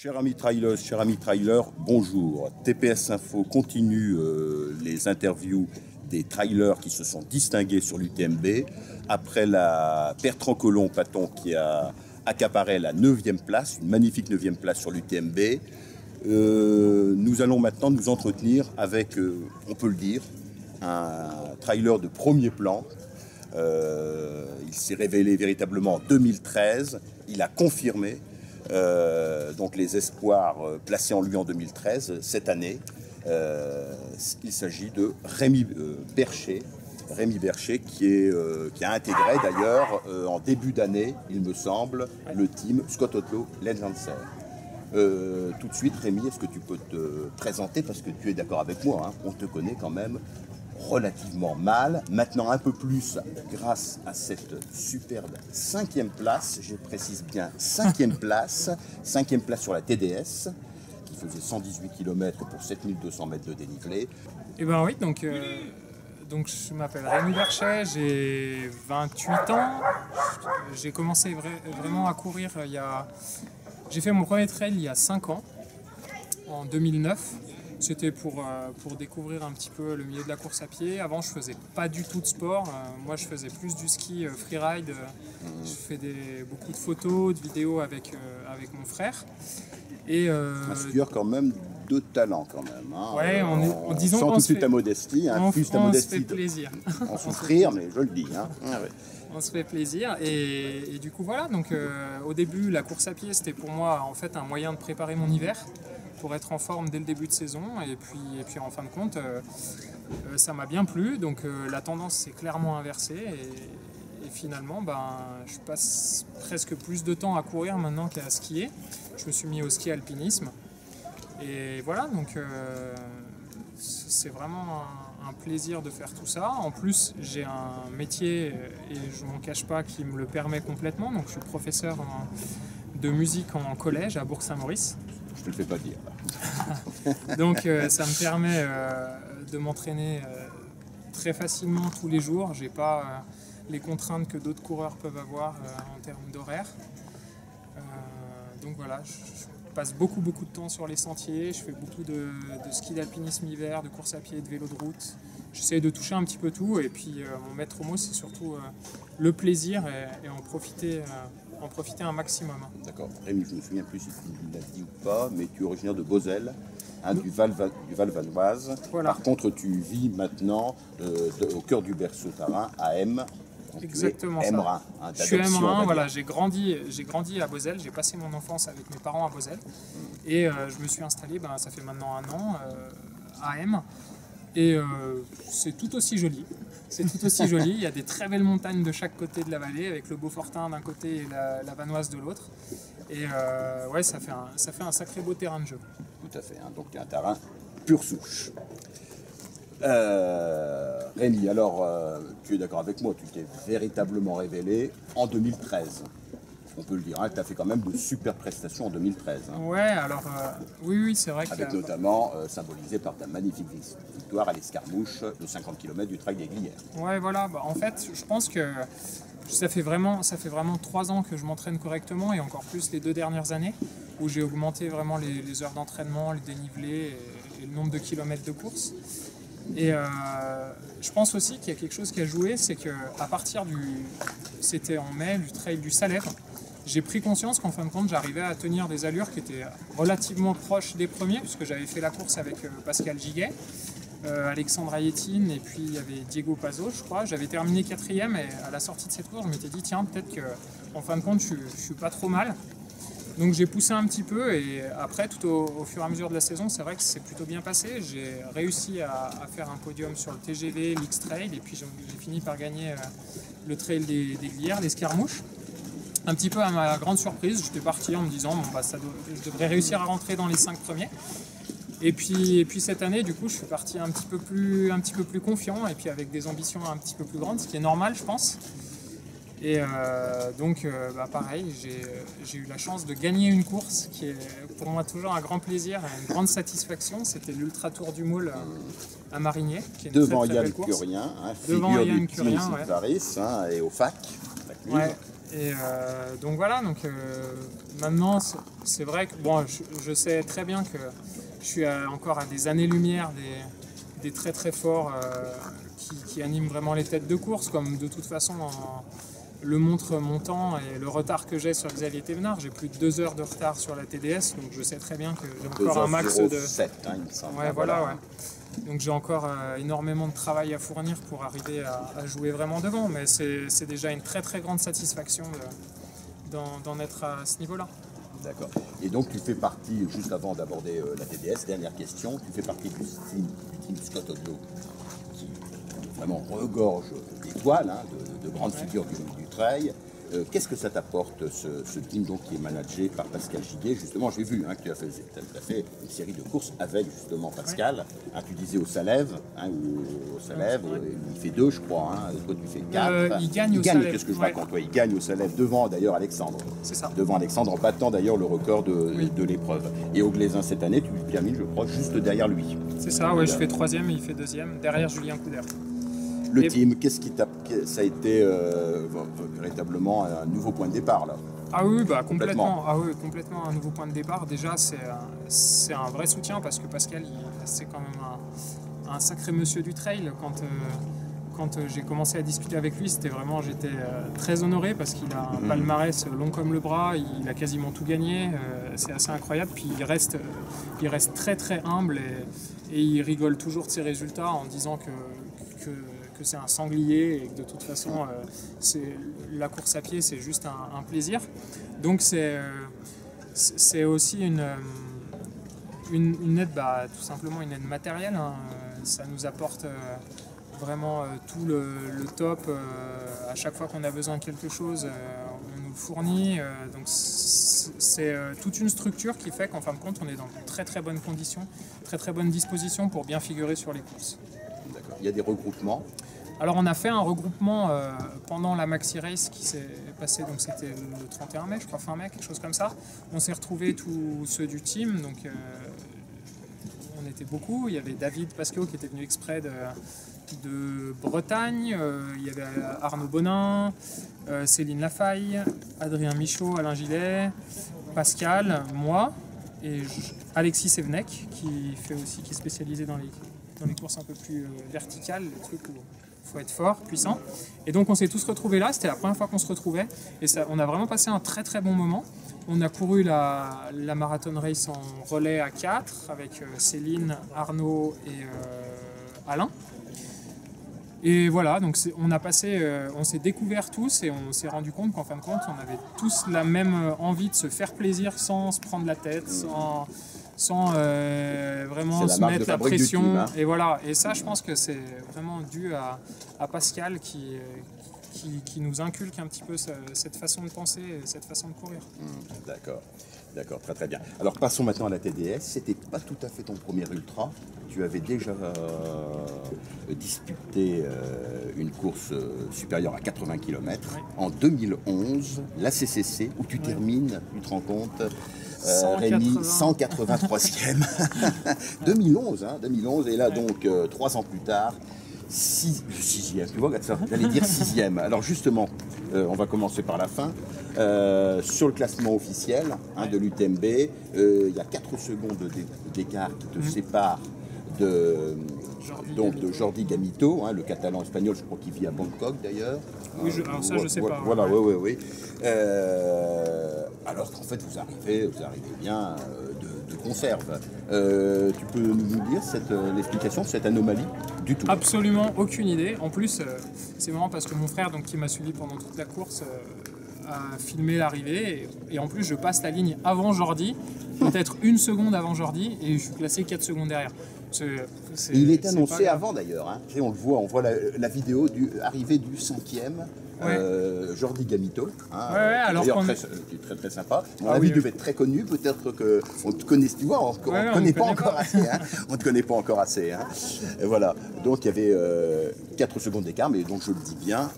Chers amis trailers, bonjour. TPS Info continue les interviews des trailers qui se sont distingués sur l'UTMB. Après la Bertrand Collomb-Paton qui a accaparé la 9e place, une magnifique 9e place sur l'UTMB. Nous allons maintenant nous entretenir avec, on peut le dire, un trailer de premier plan. Il s'est révélé véritablement en 2013. Il a confirmé donc les espoirs placés en lui en 2013, cette année. Il s'agit de Rémi Bercher. Rémi Bercher qui a intégré d'ailleurs en début d'année, il me semble, le team Scott Outlaw Lancer. Tout de suite, Rémi, est-ce que tu peux te présenter, parce que tu es d'accord avec moi, hein, on te connaît quand même relativement mal, maintenant un peu plus grâce à cette superbe 5e place, je précise bien 5e place sur la TDS, qui faisait 118 km pour 7200 mètres de dénivelé. Et ben oui, donc je m'appelle Rémi Bercher, j'ai 28 ans, j'ai commencé vraiment à courir j'ai fait mon premier trail il y a 5 ans, en 2009. C'était pour découvrir un petit peu le milieu de la course à pied. Avant, je faisais pas du tout de sport. Moi, je faisais plus du ski freeride. Je fais beaucoup de photos, de vidéos avec mon frère. Et, un skieur quand même de talent quand même. Hein. Ouais, disons sans qu'on tout de se suite fait, ta modestie. on ta se modestie fait plaisir. En souffrir, mais je le dis. Hein. Ah, ouais. On se fait plaisir et du coup voilà, donc au début la course à pied c'était pour moi en fait un moyen de préparer mon hiver pour être en forme dès le début de saison et puis en fin de compte ça m'a bien plu, donc la tendance s'est clairement inversée et finalement je passe presque plus de temps à courir maintenant qu'à skier. Je me suis mis au ski alpinisme et voilà, donc c'est vraiment un plaisir de faire tout ça. En plus, j'ai un métier, et je ne m'en cache pas, qui me le permet complètement. Donc, je suis professeur de musique en collège à Bourg-Saint-Maurice. Je te le fais pas dire. Donc, ça me permet de m'entraîner très facilement tous les jours. Je n'ai pas les contraintes que d'autres coureurs peuvent avoir en termes d'horaire. Donc voilà, je passe beaucoup de temps sur les sentiers, je fais beaucoup de ski d'alpinisme hiver, de course à pied, de vélo de route. J'essaie de toucher un petit peu tout et puis mon maître mot c'est surtout le plaisir et en profiter un maximum. D'accord. Rémi, je ne me souviens plus si tu l'as dit ou pas, mais tu es originaire de Beauzelle, hein, du Val-Vanoise. Voilà. Par contre, tu vis maintenant au cœur du berceau tarin, à M. Donc exactement ça. Hein, je suis M1, voilà, j'ai grandi à Beauzelle, j'ai passé mon enfance avec mes parents à Beauzelle et je me suis installé, ça fait maintenant 1 an, à M. Et c'est tout aussi joli. C'est tout aussi joli. Il y a des très belles montagnes de chaque côté de la vallée, avec le Beaufortin d'un côté et la Vanoise de l'autre. Et ouais, ça fait un sacré beau terrain de jeu. Tout à fait. Hein, donc un terrain pure souche. Rémi, alors tu es d'accord avec moi, tu t'es véritablement révélé en 2013. On peut le dire, hein, tu as fait quand même de super prestations en 2013. Hein. Ouais, alors oui, c'est vrai que... Avec notamment symbolisé par ta magnifique victoire à l'escarmouche de 50 km du Trail des Glières. Ouais, voilà, en fait, je pense que ça fait vraiment 3 ans que je m'entraîne correctement et encore plus les 2 dernières années où j'ai augmenté vraiment les heures d'entraînement, les dénivelés et le nombre de kilomètres de course. Et je pense aussi qu'il y a quelque chose qui a joué, c'est qu'à partir c'était en mai, du trail du Salève, j'ai pris conscience qu'en fin de compte, j'arrivais à tenir des allures qui étaient relativement proches des premiers, puisque j'avais fait la course avec Pascal Giguet, Alexandre Ayetine, et puis il y avait Diego Pazo, je crois. J'avais terminé 4e, et à la sortie de cette course, je m'étais dit, tiens, peut-être qu'en fin de compte, je suis pas trop mal. Donc j'ai poussé un petit peu et après, tout au fur et à mesure de la saison, c'est vrai que c'est plutôt bien passé. J'ai réussi à faire un podium sur le TGV, l'X-Trail et puis j'ai fini par gagner le Trail des Glières, l'escarmouche. Un petit peu à ma grande surprise, j'étais parti en me disant je devrais réussir à rentrer dans les 5 premiers. Et puis cette année, du coup, je suis parti un petit peu plus confiant et puis avec des ambitions un petit peu plus grandes, ce qui est normal, je pense. Et donc, pareil, j'ai eu la chance de gagner une course qui est pour moi toujours un grand plaisir, une grande satisfaction. C'était l'Ultra Tour du Maule à Marigné, qui est une devant très Yann belle course. Curien, Devant Yann Curien, Paris, hein, et au FAC. Ouais. Et donc voilà, donc, maintenant c'est vrai que bon, je sais très bien que je suis encore à des années-lumière des très très forts qui animent vraiment les têtes de course, comme de toute façon le montre mon temps et le retard que j'ai sur Xavier Thévenard. J'ai plus de 2 heures de retard sur la TDS, donc je sais très bien que j'ai encore un max de... 7, hein, il me semble. Ouais, voilà, ouais. Donc j'ai encore énormément de travail à fournir pour arriver à jouer vraiment devant, mais c'est déjà une très très grande satisfaction d'en être à ce niveau-là. D'accord. Et donc tu fais partie, juste avant d'aborder la TDS, dernière question, tu fais partie du team Scott Odlo, qui vraiment regorge d'étoiles, hein, de grandes figures du trail. Qu'est-ce que ça t'apporte, ce team donc, qui est managé par Pascal Giguet? Justement, j'ai vu, hein, que tu as fait une série de courses avec justement Pascal. Hein, tu disais au Salève, hein, il fait 2, je crois. Hein, toi, tu fais 4. Il gagne au Salève. Qu'est-ce que je raconte? Ouais, il gagne au Salève devant d'ailleurs Alexandre. C'est ça. Devant Alexandre, en battant d'ailleurs le record de l'épreuve. Et au Glaisin cette année, tu termines, je crois, juste derrière lui. C'est ça, ouais, je fais 3e et il fait 2e, derrière Julien Couder. Le team, qu'est-ce qui ça a été véritablement un nouveau point de départ là? Ah oui, bah, complètement. Ah oui, complètement un nouveau point de départ. Déjà, c'est un vrai soutien parce que Pascal, c'est quand même un sacré monsieur du trail. Quand j'ai commencé à discuter avec lui, j'étais très honoré parce qu'il a un palmarès long comme le bras, il a quasiment tout gagné, c'est assez incroyable. Puis il reste très très humble et il rigole toujours de ses résultats en disant que c'est un sanglier et que de toute façon la course à pied c'est juste un plaisir. Donc c'est aussi une aide, tout simplement une aide matérielle, hein. Ça nous apporte vraiment tout le top. À chaque fois qu'on a besoin de quelque chose, on nous le fournit. Donc c'est toute une structure qui fait qu'en fin de compte on est dans de très très bonnes conditions, très très bonnes dispositions pour bien figurer sur les courses. D'accord. Il y a des regroupements. Alors on a fait un regroupement pendant la Maxi Race qui s'est passée, donc c'était le 31 mai, je crois, fin mai, quelque chose comme ça. On s'est retrouvés tous ceux du team, donc on était beaucoup. Il y avait David Pasquot qui était venu exprès de Bretagne, il y avait Arnaud Bonin, Céline Lafaille, Adrien Michaud, Alain Gillet, Pascal, moi et Alexis Sevenec qui est spécialisé dans les courses un peu plus verticales, les trucs où il faut être fort, puissant. Et donc on s'est tous retrouvés là, c'était la première fois qu'on se retrouvait et on a vraiment passé un très très bon moment. On a couru la marathon race en relais à 4 avec Céline, Arnaud et Alain. Et voilà, donc on s'est découverts tous et on s'est rendu compte qu'en fin de compte, on avait tous la même envie de se faire plaisir sans se prendre la tête, sans vraiment se mettre la pression. Team, hein. Et voilà, et ça je pense que c'est vraiment dû à Pascal qui nous inculque un petit peu cette façon de penser et cette façon de courir. D'accord, très très bien. Alors passons maintenant à la TDS. C'était pas tout à fait ton premier ultra. Tu avais déjà disputé une course supérieure à 80 km en 2011, la CCC, où tu termines, tu te rends compte, Rémi, 183e. 2011, et là donc 3 ans plus tard, 6e, tu vois, j'allais dire 6e. Alors justement, on va commencer par la fin. Sur le classement officiel de l'UTMB, il y a 4 secondes d'écart qui te séparent de Jordi Gamito, le catalan espagnol, je crois qu'il vit à Bangkok d'ailleurs. Oui, alors ça je sais pas. Voilà, oui. Alors qu'en fait vous arrivez bien de conserve. Tu peux nous dire l'explication de cette anomalie du tout? Absolument aucune idée. En plus, c'est marrant parce que mon frère, donc, qui m'a suivi pendant toute la course, a filmé l'arrivée. Et en plus, je passe la ligne avant Jordi, peut-être 1 seconde avant Jordi, et je suis classé 4 secondes derrière. Il est annoncé avant d'ailleurs. Hein. Tu sais, on voit la vidéo arrivée du 5e. Jordi Gamito, alors très très sympa. La vie devait être très connue, peut-être qu'on te connaît, tu vois, on ne connaît pas encore assez. Hein. On ne te connaît pas encore assez. Hein. Et voilà, donc il y avait 4 secondes d'écart, mais donc je le dis bien,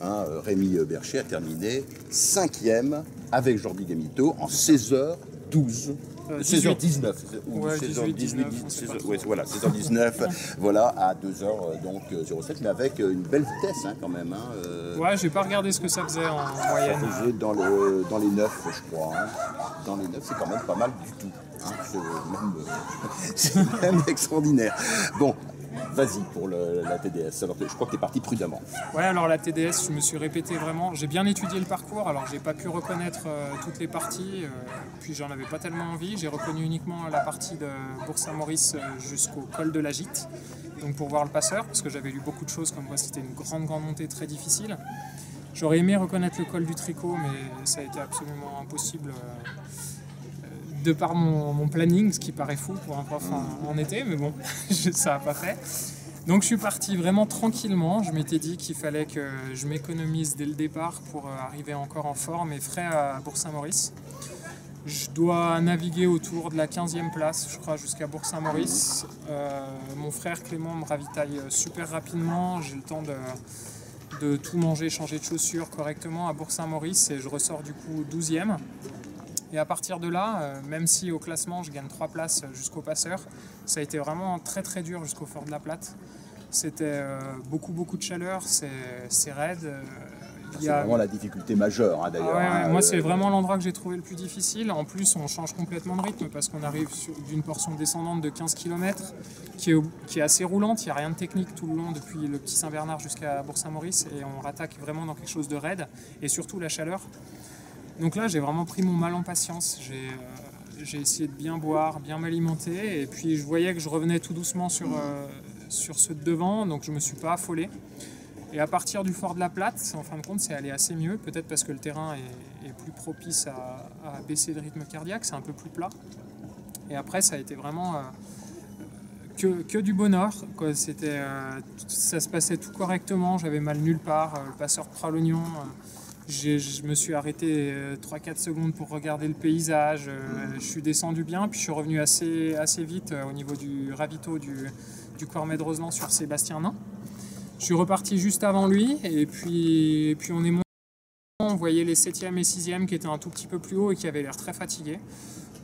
Rémi Bercher a terminé 5e avec Jordi Gamito en 16h 16h12, 16h19, ou Ouais, 16h18, 18, ouais, voilà, 16h19, voilà, à 2h donc 07, mais avec une belle vitesse quand même. Ouais, j'ai pas regardé ce que ça faisait en moyenne. Ça faisait dans les 9, je crois. Dans les 9, c'est quand même pas mal du tout. C'est même extraordinaire. Bon, vas-y pour la TDS. Alors, je crois que tu es parti prudemment. Ouais, alors la TDS, je me suis répété vraiment. J'ai bien étudié le parcours, alors j'ai pas pu reconnaître toutes les parties, puis j'en avais pas tellement envie. J'ai reconnu uniquement la partie de Bourg-Saint-Maurice jusqu'au col de la Gite, donc pour voir le passeur, parce que j'avais lu beaucoup de choses comme quoi c'était une grande montée très difficile. J'aurais aimé reconnaître le col du Tricot, mais ça a été absolument impossible. De par mon planning, ce qui paraît fou pour un prof en été, mais bon, ça n'a pas fait. Donc je suis parti vraiment tranquillement. Je m'étais dit qu'il fallait que je m'économise dès le départ pour arriver encore en forme et frais à Bourg-Saint-Maurice. Je dois naviguer autour de la 15e place, je crois, jusqu'à Bourg-Saint-Maurice. Mon frère Clément me ravitaille super rapidement. J'ai le temps de tout manger, changer de chaussures correctement à Bourg-Saint-Maurice et je ressors du coup 12e. Et à partir de là, même si au classement je gagne 3 places jusqu'au passeur, ça a été vraiment très dur jusqu'au Fort de la Platte. C'était beaucoup de chaleur, c'est raide. C'est vraiment la difficulté majeure d'ailleurs. Ah ouais, moi c'est vraiment l'endroit que j'ai trouvé le plus difficile. En plus on change complètement de rythme parce qu'on arrive d'une portion descendante de 15 km qui est assez roulante, il n'y a rien de technique tout le long depuis le Petit Saint-Bernard jusqu'à Bourg-Saint-Maurice et on rattaque vraiment dans quelque chose de raide et surtout la chaleur. Donc là, j'ai vraiment pris mon mal en patience. J'ai essayé de bien boire, bien m'alimenter. Et puis, je voyais que je revenais tout doucement sur ceux de devant. Donc, je ne me suis pas affolé. Et à partir du Fort de la Platte, en fin de compte, c'est allé assez mieux. Peut-être parce que le terrain est plus propice à baisser le rythme cardiaque. C'est un peu plus plat. Et après, ça a été vraiment que du bonheur. Ça se passait tout correctement. J'avais mal nulle part. Le passeur prend l'oignon. Je me suis arrêté 3-4 secondes pour regarder le paysage, je suis descendu bien, puis je suis revenu assez vite au niveau du ravito du Cormet de Roseland sur Sébastien Nain. Je suis reparti juste avant lui, et puis on est monté, on voyait les 7e et 6e qui étaient un tout petit peu plus haut et qui avaient l'air très fatigués.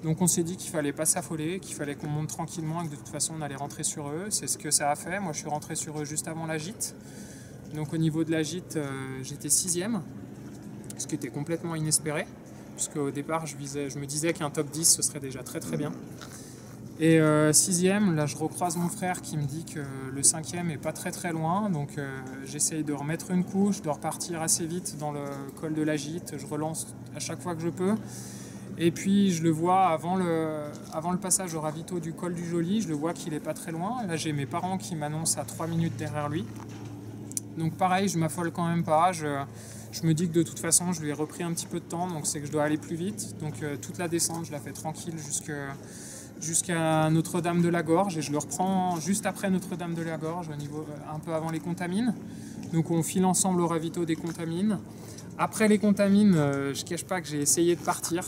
Donc on s'est dit qu'il fallait pas s'affoler, qu'il fallait qu'on monte tranquillement et que de toute façon on allait rentrer sur eux. C'est ce que ça a fait, moi je suis rentré sur eux juste avant la Gite. Donc au niveau de la Gite, j'étais 6e. Ce qui était complètement inespéré, puisque au départ je me disais qu'un top 10 ce serait déjà très bien. Et 6e, là je recroise mon frère qui me dit que le 5e est pas très loin, donc j'essaye de remettre une couche, de repartir assez vite dans le col de la Gite, je relance à chaque fois que je peux. Et puis je le vois avant le passage au ravito du col du Joly, je le vois qu'il est pas très loin. Là j'ai mes parents qui m'annoncent à 3 minutes derrière lui. Donc pareil, je m'affole quand même pas, je me dis que de toute façon je lui ai repris un petit peu de temps, donc c'est que je dois aller plus vite. Donc toute la descente je la fais tranquille jusqu'à Notre-Dame de la Gorge et je le reprends juste après Notre-Dame de la Gorge, un peu avant les Contamines. Donc on file ensemble au ravito des Contamines. Après les Contamines, je cache pas que j'ai essayé de partir.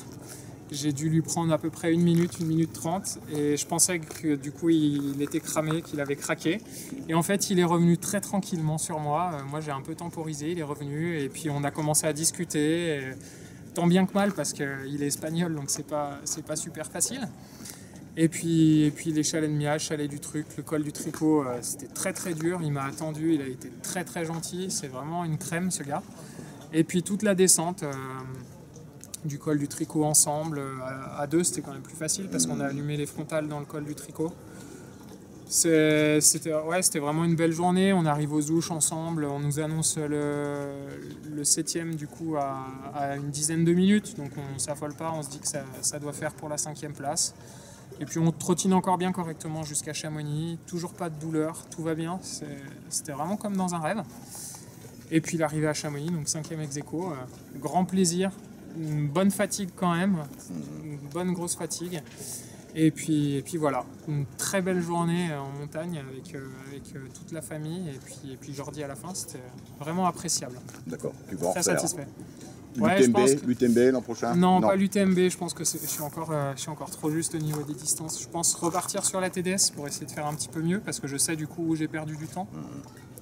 J'ai dû lui prendre à peu près 1 minute 30 et je pensais que du coup il était cramé, qu'il avait craqué. Et en fait il est revenu très tranquillement sur moi. Moi j'ai un peu temporisé, il est revenu et puis on a commencé à discuter. Et tant bien que mal parce qu'il est espagnol donc c'est pas super facile. Et puis les chalets de Miage, chalet du Truc, le col du Tricot, c'était très dur. Il m'a attendu, il a été très gentil. C'est vraiment une crème ce gars. Et puis toute la descente du col du Tricot ensemble, à 2 c'était quand même plus facile parce qu'on a allumé les frontales dans le col du Tricot. C'était vraiment une belle journée, on arrive aux Ouches ensemble, on nous annonce le 7e du coup à une dizaine de minutes, donc on ne s'affole pas, on se dit que ça doit faire pour la 5e place. Et puis on trottine encore bien correctement jusqu'à Chamonix, toujours pas de douleur, tout va bien, c'était vraiment comme dans un rêve. Et puis l'arrivée à Chamonix, donc 5e ex-aequo, grand plaisir. Une bonne fatigue quand même, une bonne grosse fatigue. Et puis voilà, une très belle journée en montagne avec toute la famille. Et puis Jordi à la fin, c'était vraiment appréciable. D'accord, tu vas en très refaire. satisfait. L'UTMB l'an prochain? Non, pas l'UTMB, je pense que je suis encore trop juste au niveau des distances. Je pense repartir sur la TDS pour essayer de faire un petit peu mieux parce que je sais du coup où j'ai perdu du temps.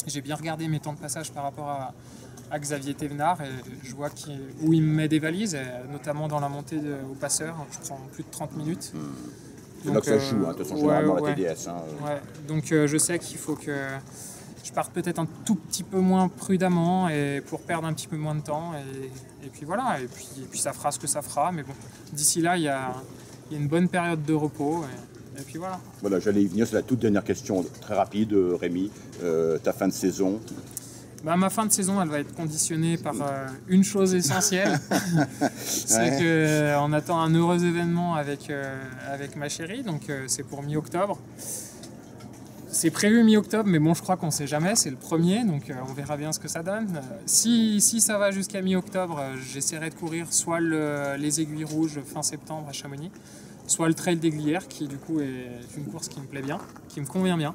J'ai bien regardé mes temps de passage par rapport à Xavier Thévenard et je vois où il me met des valises, et notamment dans la montée au passeur. Je prends plus de 30 minutes. C'est là que ça joue, de toute façon, généralement la TDS. Ouais. Donc je sais qu'il faut que je parte peut-être un tout petit peu moins prudemment et pour perdre un petit peu moins de temps. Et puis voilà, et puis ça fera ce que ça fera. Mais bon, d'ici là, il y a une bonne période de repos. Et puis voilà. Voilà, j'allais y venir, c'est la toute dernière question, très rapide, Rémi. Ta fin de saison? Ma fin de saison, elle va être conditionnée par une chose essentielle. C'est qu'on attend un heureux événement avec ma chérie, donc c'est pour mi-octobre. C'est prévu mi-octobre, mais bon, je crois qu'on ne sait jamais, c'est le premier, donc on verra bien ce que ça donne. Si ça va jusqu'à mi-octobre, j'essaierai de courir soit les Aiguilles Rouges fin septembre à Chamonix, soit le Trail des Glières, qui du coup est une course qui me plaît bien, qui me convient bien.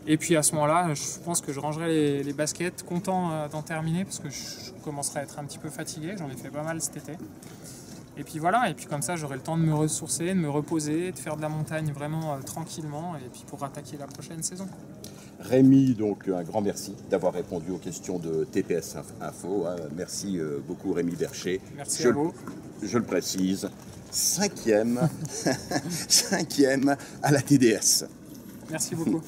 Et puis à ce moment-là, je pense que je rangerai les baskets, content d'en terminer, parce que je commencerai à être un petit peu fatigué, j'en ai fait pas mal cet été. Et puis voilà, et puis comme ça j'aurai le temps de me ressourcer, de me reposer, de faire de la montagne vraiment tranquillement, et puis pour attaquer la prochaine saison. Rémi, donc un grand merci d'avoir répondu aux questions de TPS Info. Merci beaucoup Rémi Bercher. Merci à vous. Je le précise, cinquième à la TDS. Merci beaucoup.